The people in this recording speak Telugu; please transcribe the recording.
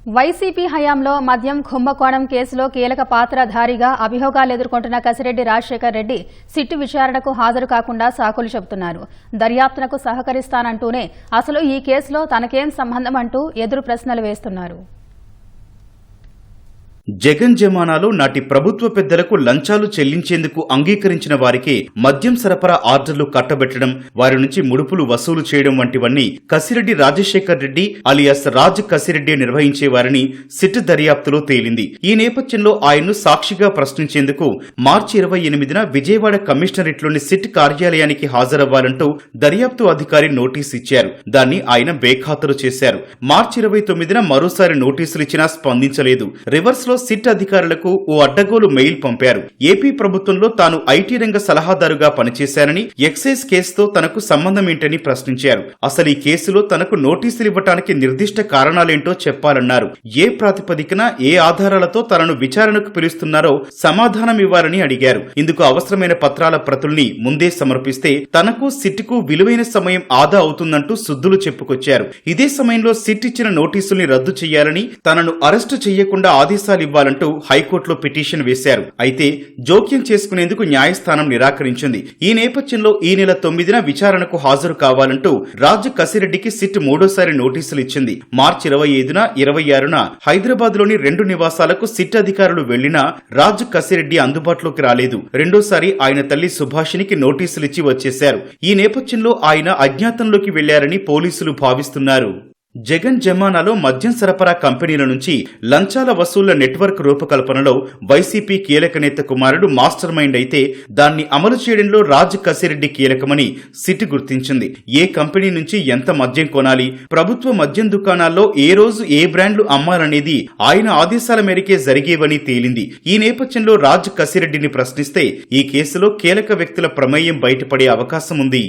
వైసీపీ హయాంలో మద్యం కుంభకోణం కేసులో కీలక పాత్రధారిగా అభియోగాలు ఎదుర్కొంటున్న కసిరెడ్డి రాజశేఖర్ రెడ్డి సిట్టు విచారణకు హాజరు కాకుండా సాకులు చెబుతున్నారు. దర్యాప్తునకు సహకరిస్తానంటూనే అసలు ఈ కేసులో తనకేం సంబంధం అంటూ ఎదురు ప్రశ్నలు వేస్తున్నారు. జగన్ జమానాలో నాటి ప్రభుత్వ పెద్దలకు లంచాలు చెల్లించేందుకు అంగీకరించిన వారికి మద్యం సరఫరా ఆర్డర్లు కట్టబెట్టడం, వారి నుంచి ముడుపులు వసూలు చేయడం వంటివన్నీ కసిరెడ్డి రాజశేఖర్ రెడ్డి అలియాస్ రాజ్ కసిరెడ్డి నిర్వహించేవారని సిట్ దర్యాప్తులో తేలింది. ఈ నేపథ్యంలో ఆయన్ను సాక్షిగా ప్రశ్నించేందుకు మార్చి 28న విజయవాడ కమిషనరేట్లోని సిట్ కార్యాలయానికి హాజరవ్వాలంటూ దర్యాప్తు అధికారి నోటీసు ఇచ్చారు. దాన్ని ఆయన బేఖాతరు చేశారు. మార్చి 29న మరోసారి నోటీసులిచ్చినా స్పందించలేదు. రివర్స్ లో సిట్ అధికారులకు ఓ అడ్డగోలు మెయిల్ పంపారు. ఏపీ ప్రభుత్వంలో తాను ఐటీ రంగ సలహాదారుగా పనిచేశానని, ఎక్సైజ్ కేసుతో తనకు సంబంధమేంటని ప్రశ్నించారు. అసలు ఈ కేసులో తనకు నోటీసులు ఇవ్వటానికి నిర్దిష్ట కారణాలేంటో చెప్పాలన్నారు. ఏ ప్రాతిపదికన ఏ ఆధారాలతో తనను విచారణకు పిలుస్తున్నారో సమాధానమివ్వాలని అడిగారు. ఇందుకు అవసరమైన పత్రాల ప్రతుల్ని ముందే సమర్పిస్తే తనకు సిట్కు విలువైన సమయం ఆదా అవుతుందంటూ సుద్దులు చెప్పుకొచ్చారు. ఇదే సమయంలో సిట్ ఇచ్చిన నోటీసుల్ని రద్దు చేయాలని, తనను అరెస్టు చేయకుండా ఆదేశాలు ఇవ్వాలంటూ హైకోర్టులో పిటిషన్ వేశారు. అయితే జోక్యం చేసుకునేందుకు న్యాయస్థానం నిరాకరించింది. ఈ నేపథ్యంలో ఈ నెల 9న విచారణకు హాజరు కావాలంటూ రాజ్ కసిరెడ్డికి సిట్ మూడోసారి నోటీసులు ఇచ్చింది. మార్చి 25న 26న హైదరాబాద్ లోని 2 నివాసాలకు సిట్ అధికారులు వెళ్లినా రాజ్ కసిరెడ్డి అందుబాటులోకి రాలేదు. రెండోసారి ఆయన తల్లి సుభాషినికి నోటీసులిచ్చి వచ్చేశారు. ఈ నేపథ్యంలో ఆయన అజ్ఞాతంలోకి వెళ్లారని పోలీసులు భావిస్తున్నారు. జగన్ జమానాలో మద్యం సరఫరా కంపెనీల నుంచి లంచాల వసూళ్ల నెట్వర్క్ రూపకల్పనలో వైసీపీ కీలక నేత కుమారుడు మాస్టర్ మైండ్ అయితే, దాన్ని అమలు చేయడంలో రాజ్ కసిరెడ్డి కీలకమని సిట్ గుర్తించింది. ఏ కంపెనీ నుంచి ఎంత మద్యం కొనాలి, ప్రభుత్వ మద్యం దుకాణాల్లో ఏ రోజు ఏ బ్రాండ్లు అమ్మాలనేది ఆయన ఆదేశాల మేరకే జరిగేవని తేలింది. ఈ నేపథ్యంలో రాజ్ కసిరెడ్డిని ప్రశ్నిస్తే ఈ కేసులో కీలక వ్యక్తుల ప్రమేయం బయటపడే అవకాశం ఉంది.